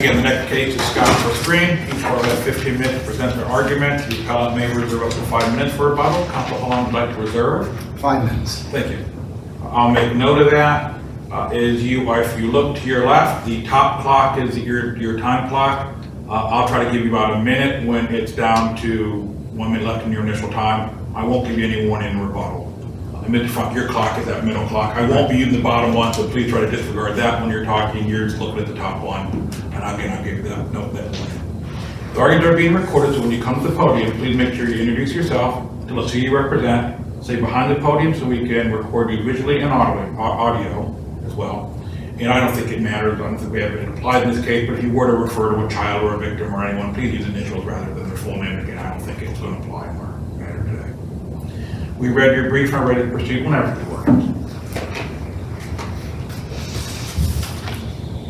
Again, the next case is Scott for Green. Each will have 15 minutes to present their argument. The appellant may reserve up to 5 minutes for rebuttal. Counsel, how long would you like to reserve? 5 minutes. Thank you. I'll make note of that. If you look to your left, the top clock is your time clock. I'll try to give you about a minute when it's down to 1 minute left in your initial time. I won't give you any warning in rebuttal. Mid to front, your clock is that middle clock. I won't be using the bottom one, so please try to disregard that when you're talking. You're just looking at the top one. And again, I'll give you that note that one. The arguments are being recorded, so when you come to the podium, please make sure you introduce yourself, tell us who you represent, say behind the podium so we can record you visually and audio as well. And I don't think it matters. I don't think we have it applied in this case, but if you were to refer to a child or a victim or anyone, please use initials rather than their full name. Again, I don't think it's going to apply in our matter today. We read your brief and are ready to proceed whenever you are.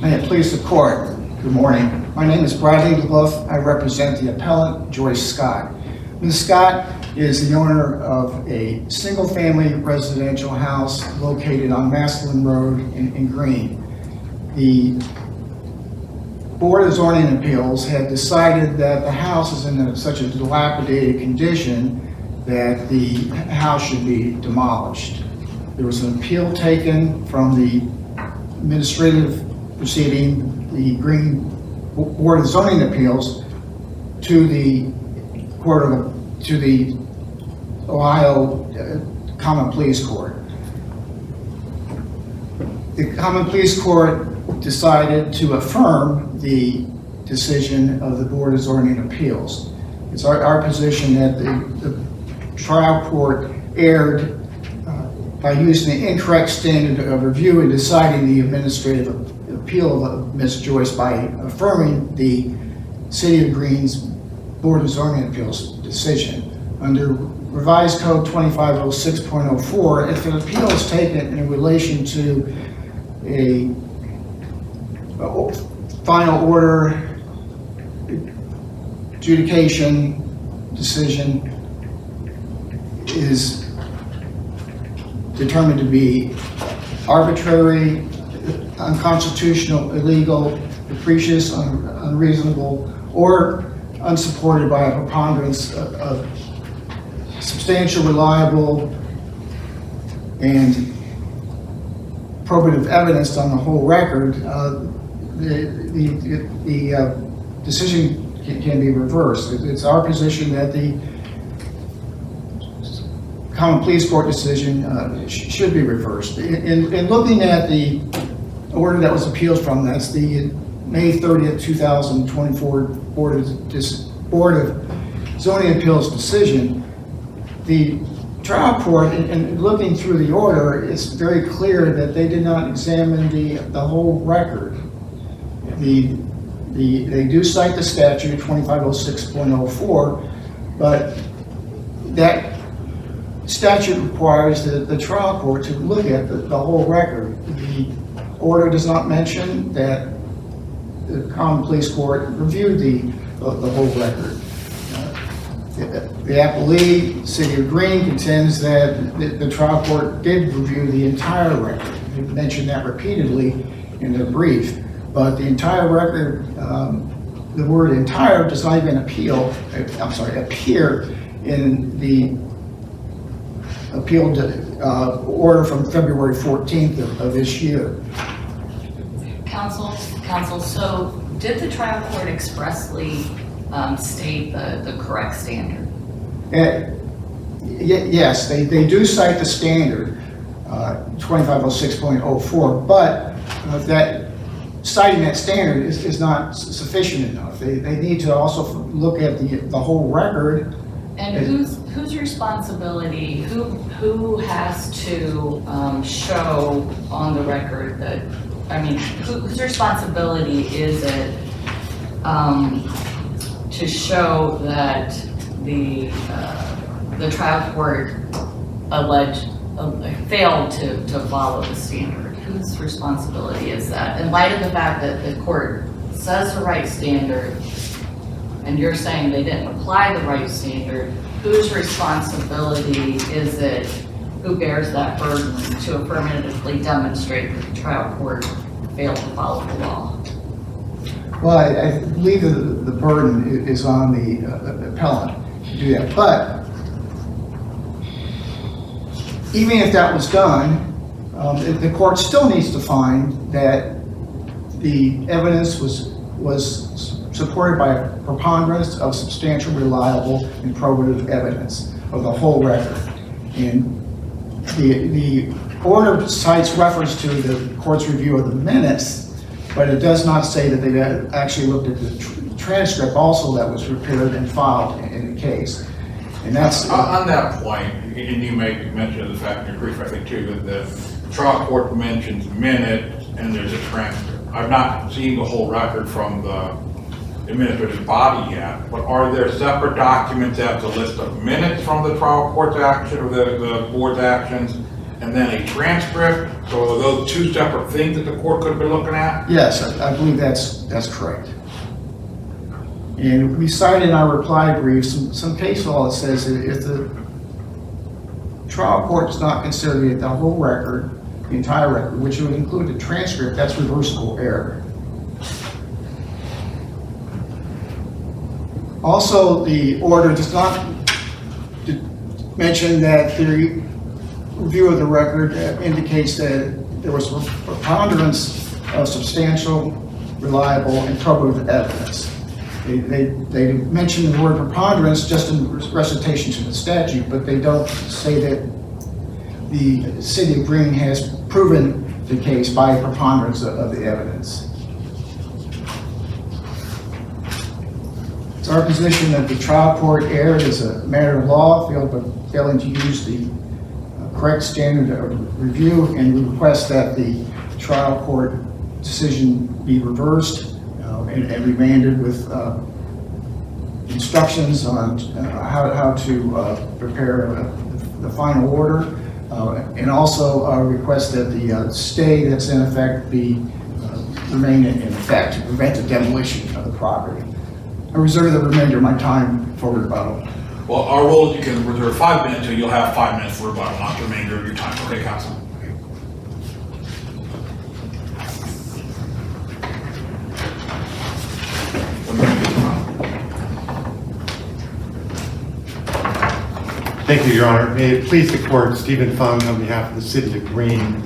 May it please the court. Good morning. My name is Bradley LeBoeuf. I represent the appellant, Joyce Scott. Ms. Scott is the owner of a single-family residential house located on Maslin Road in Greene. The Board of Zoning Appeals had decided that the house is in such a dilapidated condition that the house should be demolished. There was an appeal taken from the administrative proceeding, the Greene Board of Zoning Appeals, to the Ohio Common Pleas Court. The Common Pleas Court decided to affirm the decision of the Board of Zoning Appeals. It's our position that the trial court erred by using the incorrect standard of review in deciding the administrative appeal of Ms. Joyce by affirming the City of Greene's Board of Zoning Appeals decision. Under Revised Code 2506.04, if an appeal is taken in relation to a final order, adjudication, decision, is determined to be arbitrary, unconstitutional, illegal, capricious, unreasonable, or unsupported by a preponderance of substantial, reliable, and probative evidence on the whole record, the decision can be reversed. It's our position that the Common Pleas Court decision should be reversed. In looking at the order that was appealed from, that's the May 30th, 2024 Board of Zoning Appeals decision, the trial court, in looking through the order, it's very clear that they did not examine the whole record. They do cite the statute 2506.04, but that statute requires the trial court to look at the whole record. The order does not mention that the Common Pleas Court reviewed the whole record. The appellee, City of Greene, contends that the trial court did review the entire record. They mentioned that repeatedly in their brief, but the entire record, the word entire does not even appear in the appealed order from February 14th of this year. Counsel, so did the trial court expressly state the correct standard? Yes, they do cite the standard, 2506.04, but that citing that standard is not sufficient enough. They need to also look at the whole record. And whose responsibility, who has to show on the record that, I mean, whose responsibility is it to show that the trial court failed to follow the standard? Whose responsibility is that? In light of the fact that the court says the right standard, and you're saying they didn't apply the right standard, whose responsibility is it, who bears that burden to affirmatively demonstrate that the trial court failed to follow the law? Well, I believe that the burden is on the appellant to do that, but even if that was done, the court still needs to find that the evidence was supported by a preponderance of substantial, reliable, and probative evidence of the whole record. And the order cites reference to the court's review of the minutes, but it does not say that they actually looked at the transcript also that was prepared and filed in the case. And that's on that point, and you may mention the fact in your brief, I think too, that the trial court mentions minutes and there's a transcript. I've not seen the whole record from the administrative body yet, but are there separate documents that have a list of minutes from the trial court's action or the board's actions, and then a transcript? So are those two separate things that the court could be looking at? Yes, I believe that's correct. And we cite in our reply brief some case law that says that if the trial court does not consider the whole record, the entire record, which would include the transcript, that's reversible error. Also, the order does not mention that the review of the record indicates that there was a preponderance of substantial, reliable, and probative evidence. They mention the word preponderance just in recitation to the statute, but they don't say that the city of Green has proven the case by a preponderance of the evidence. It's our position that the trial court erred as a matter of law, failing to use the correct standard of review, and we request that the trial court decision be reversed and remanded with instructions on how to prepare the final order, and also request that the stay that's in effect remain in effect to prevent the demolition of the property. I reserve the remainder of my time for rebuttal. Well, our rule is you can reserve 5 minutes, so you'll have 5 minutes for rebuttal, not the remainder of your time. Okay, Counsel? Thank you, Your Honor. May it please the court, Stephen Fung on behalf of the City of Green.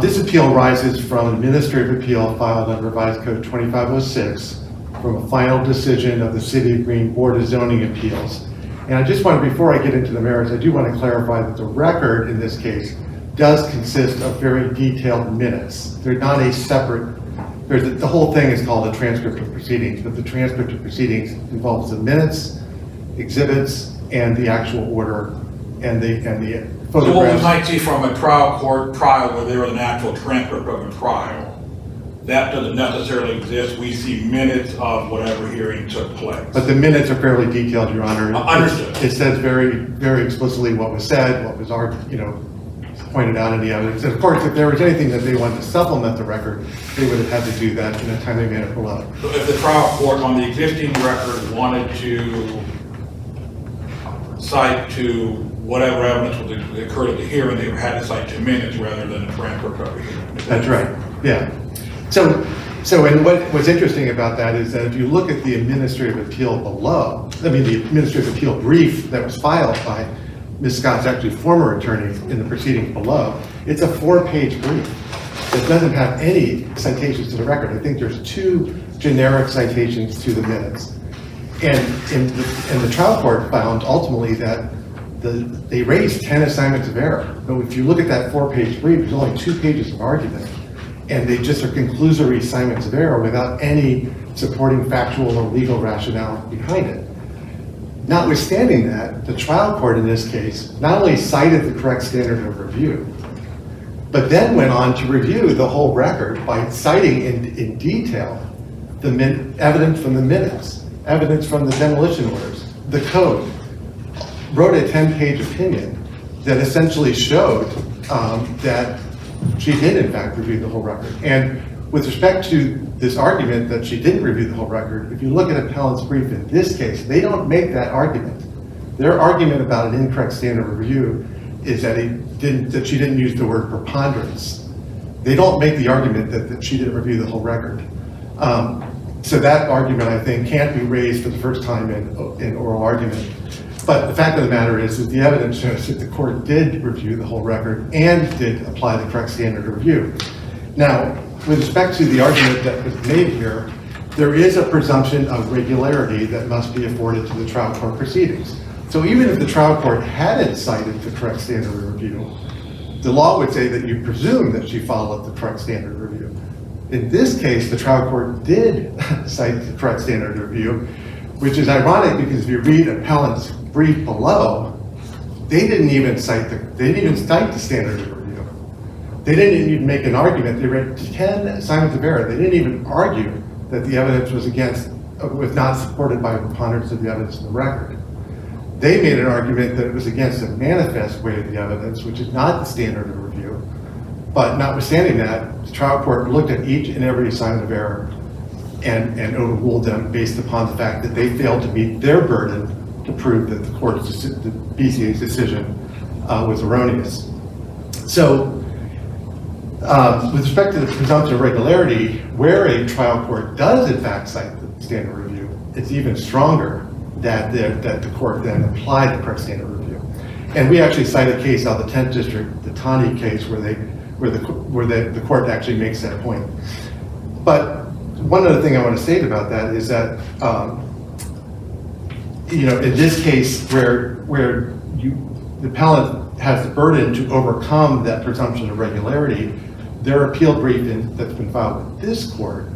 This appeal arises from an administrative appeal filed under Revised Code 2506 from a final decision of the City of Green Board of Zoning Appeals. And I just want to, before I get into the merits, I do want to clarify that the record in this case does consist of very detailed minutes. They're not a separate, the whole thing is called a transcript of proceedings, but the transcript of proceedings involves the minutes, exhibits, and the actual order and the photographs. So what we might see from a trial court trial where there is an actual transcript of a trial, that doesn't necessarily exist. We see minutes of whatever hearing took place. But the minutes are fairly detailed, Your Honor. Understood. It says very, very explicitly what was said, what was pointed out in the evidence. And of course, if there was anything that they wanted to supplement the record, they would have had to do that in a timely manner below. So if the trial court on the existing record wanted to cite to whatever evidence that occurred at the hearing, they had to cite 2 minutes rather than a transcript of a hearing. That's right, yeah. And what's interesting about that is that if you look at the administrative appeal below, the administrative appeal brief that was filed by Ms. Scott's actually former attorney in the proceedings below, it's a 4-page brief that doesn't have any citations to the record. I think there's 2 generic citations to the minutes. And the trial court found ultimately that they raised 10 assignments of error. But if you look at that 4-page brief, there's only 2 pages of argument. And they just are conclusory assignments of error without any supporting factual or legal rationale behind it. Notwithstanding that, the trial court in this case not only cited the correct standard of review, but then went on to review the whole record by citing in detail the evidence from the minutes, evidence from the demolition orders, the code, wrote a 10-page opinion that essentially showed that she did in fact review the whole record. And with respect to this argument that she didn't review the whole record, if you look at appellant's brief in this case, they don't make that argument. Their argument about an incorrect standard of review is that she didn't use the word preponderance. They don't make the argument that she didn't review the whole record. So that argument, I think, can't be raised for the first time in oral argument. But the fact of the matter is that the evidence shows that the court did review the whole record and did apply the correct standard of review. Now, with respect to the argument that was made here, there is a presumption of regularity that must be afforded to the trial court proceedings. So even if the trial court hadn't cited the correct standard of review, the law would say that you presume that she followed the correct standard of review. In this case, the trial court did cite the correct standard of review, which is ironic because if you read appellant's brief below, they didn't even cite the standard of review. They didn't even make an argument. They read 10 assignments of error. They didn't even argue that the evidence was not supported by a preponderance of the evidence in the record. They made an argument that it was against the manifest way of the evidence, which is not the standard of review. But notwithstanding that, the trial court looked at each and every assignment of error and overruled them based upon the fact that they failed to meet their burden to prove that the BCA's decision was erroneous. So, with respect to the presumption of regularity, where a trial court does in fact cite the standard of review, it's even stronger that the court then applied the correct standard of review. And we actually cite a case out of the 10th district, the Tani case, where the court actually makes that point. But one other thing I want to state about that is that, in this case where the appellant has the burden to overcome that presumption of regularity, their appeal brief that's been filed with this court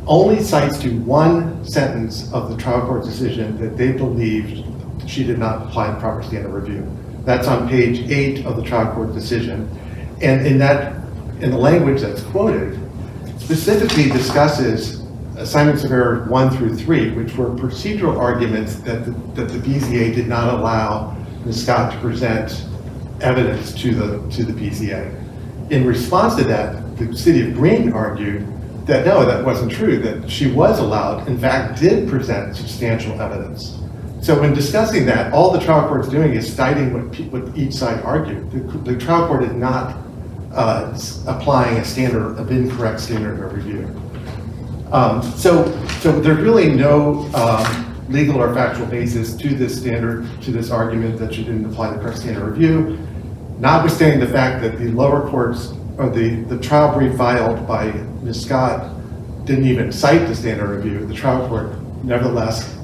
only cites to one sentence of the trial court decision that they believed she did not apply the proper standard of review. That's on page 8 of the trial court decision. And in the language that's quoted, specifically discusses assignments of error 1 through 3, which were procedural arguments that the BCA did not allow Ms. Scott to present evidence to the BCA. In response to that, the city of Green argued that no, that wasn't true, that she was allowed, in fact, did present substantial evidence. So when discussing that, all the trial court's doing is citing what each side argued. The trial court is not applying an incorrect standard of review. So there's really no legal or factual basis to this argument that she didn't apply the correct standard of review, notwithstanding the fact that the lower courts, or the trial brief filed by Ms. Scott didn't even cite the standard of review. The trial court nevertheless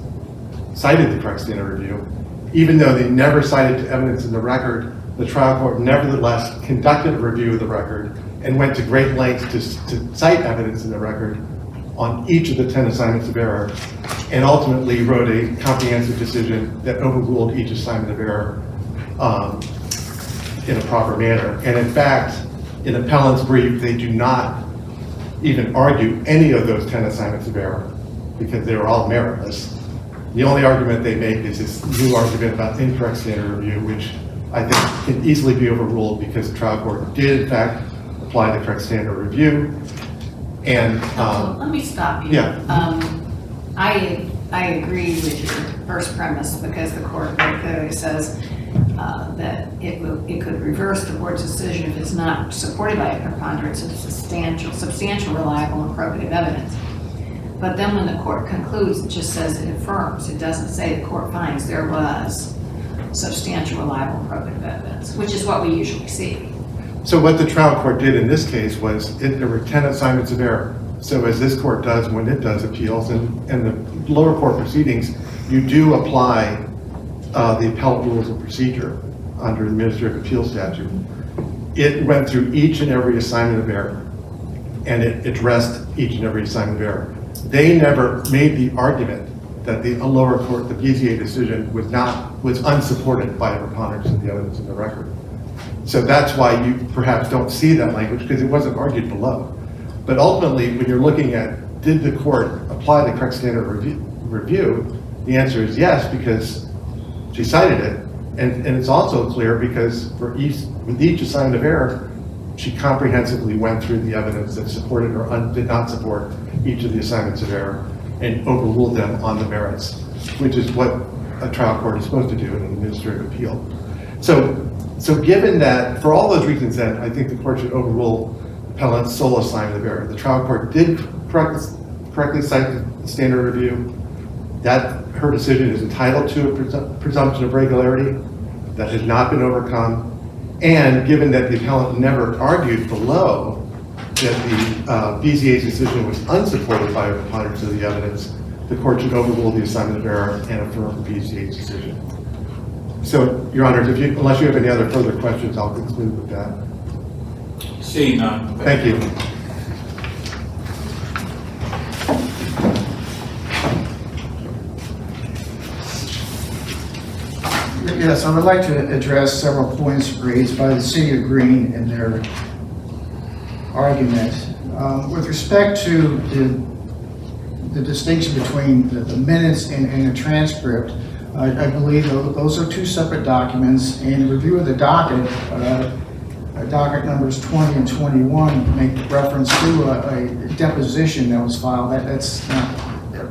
cited the correct standard of review. Even though they never cited evidence in the record, the trial court nevertheless conducted a review of the record and went to great lengths to cite evidence in the record on each of the 10 assignments of error, and ultimately wrote a comprehensive decision that overruled each assignment of error in a proper manner. And in fact, in appellant's brief, they do not even argue any of those 10 assignments of error because they were all meritless. The only argument they make is this new argument about incorrect standard of review, which I think can easily be overruled because the trial court did in fact apply the correct standard of review. And let me stop you. Yeah. I agree with your first premise because the court very clearly says that it could reverse the board's decision if it's not supported by a preponderance of substantial, reliable, and probative evidence. But then when the court concludes, it just says it affirms. It doesn't say the court finds there was substantial, reliable, and probative evidence, which is what we usually see. so what the trial court did in this case was there were 10 assignments of error. So as this court does when it does appeals and the lower court proceedings, you do apply the appellate rules of procedure under the Administrative Appeal Statute. It went through each and every assignment of error, and it addressed each and every assignment of error. They never made the argument that the lower court, the BCA decision, was unsupported by a preponderance of the evidence in the record. So that's why you perhaps don't see that language, because it wasn't argued below. But ultimately, when you're looking at, did the court apply the correct standard of review, the answer is yes, because she cited it. And it's also clear because with each assignment of error, she comprehensively went through the evidence that supported or did not support each of the assignments of error and overruled them on the merits, which is what a trial court is supposed to do in an administrative appeal. So given that, for all those reasons then, I think the court should overrule appellant's sole assignment of error. The trial court did correct correctly cite the standard review, that her decision is entitled to a presumption of regularity that has not been overcome. And given that the appellant never argued below that the BZA's decision was unsupported by a preponderance of the evidence, the court should overrule the assignment of error and affirm the BZA's decision. So, Your Honors, unless you have any other further questions, I'll conclude with that. Seeing none. Thank you. Yes, I would like to address several points raised by the City of Green in their argument. With respect to the distinction between the minutes and the transcript, I believe those are two separate documents, and in review of the docket, docket numbers 20 and 21 make reference to a deposition that was filed. That's not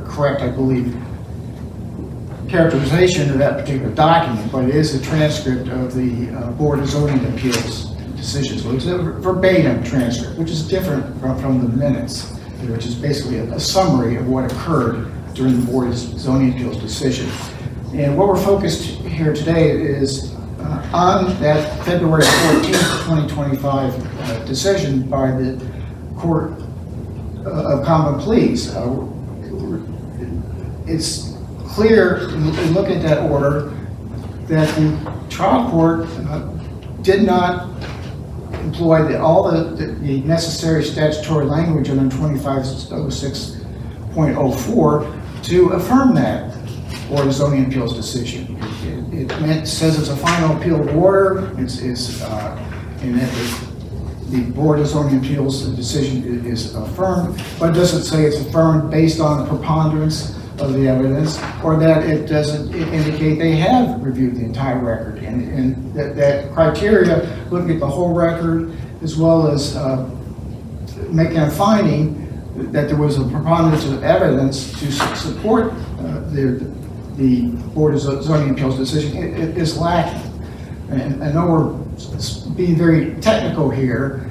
correct, I believe, characterization of that particular document, but it is a transcript of the Board of Zoning Appeals decision. So it's a verbatim transcript, which is different from the minutes, which is basically a summary of what occurred during the Board of Zoning Appeals decision. And what we're focused here today is on that February 14th, 2025 decision by the Court of Common Pleas. It's clear in looking at that order that the trial court did not employ all the necessary statutory language under 2506.04 to affirm that Board of Zoning Appeals decision. It says it's a final appeal of order, and that the Board of Zoning Appeals decision is affirmed, but it doesn't say it's affirmed based on the preponderance of the evidence, or that it doesn't indicate they have reviewed the entire record. And that criteria, looking at the whole record, as well as making a finding that there was a preponderance of evidence to support the Board of Zoning Appeals decision, it is lacking. And I know we're being very technical here,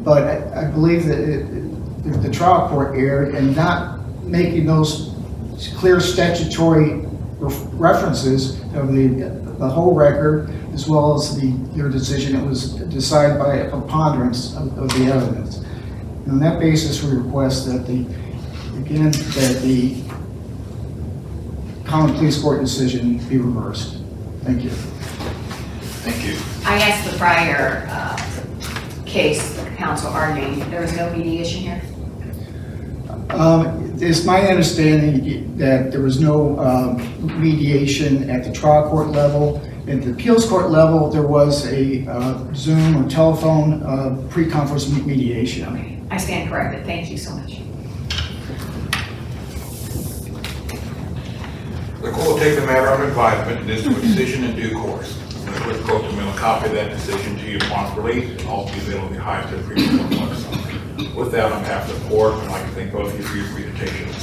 but I believe that the trial court erred in not making those clear statutory references of the whole record, as well as your decision. It was decided by a preponderance of the evidence. And on that basis, we request that the Common Pleas Court decision be reversed. Thank you. Thank you. I asked the prior case, the counsel arguing, there was no mediation here? It's my understanding that there was no mediation at the trial court level. At the appeals court level, there was a Zoom or telephone pre-conference mediation. Okay, I stand corrected. Thank you so much. The court will take the matter under advisement and issue a decision in due course. The clerk will mail a copy of that decision to you upon release, and also be available on the highest and premium website. With that, on behalf of the court, I'd like to thank both of you for your presentations.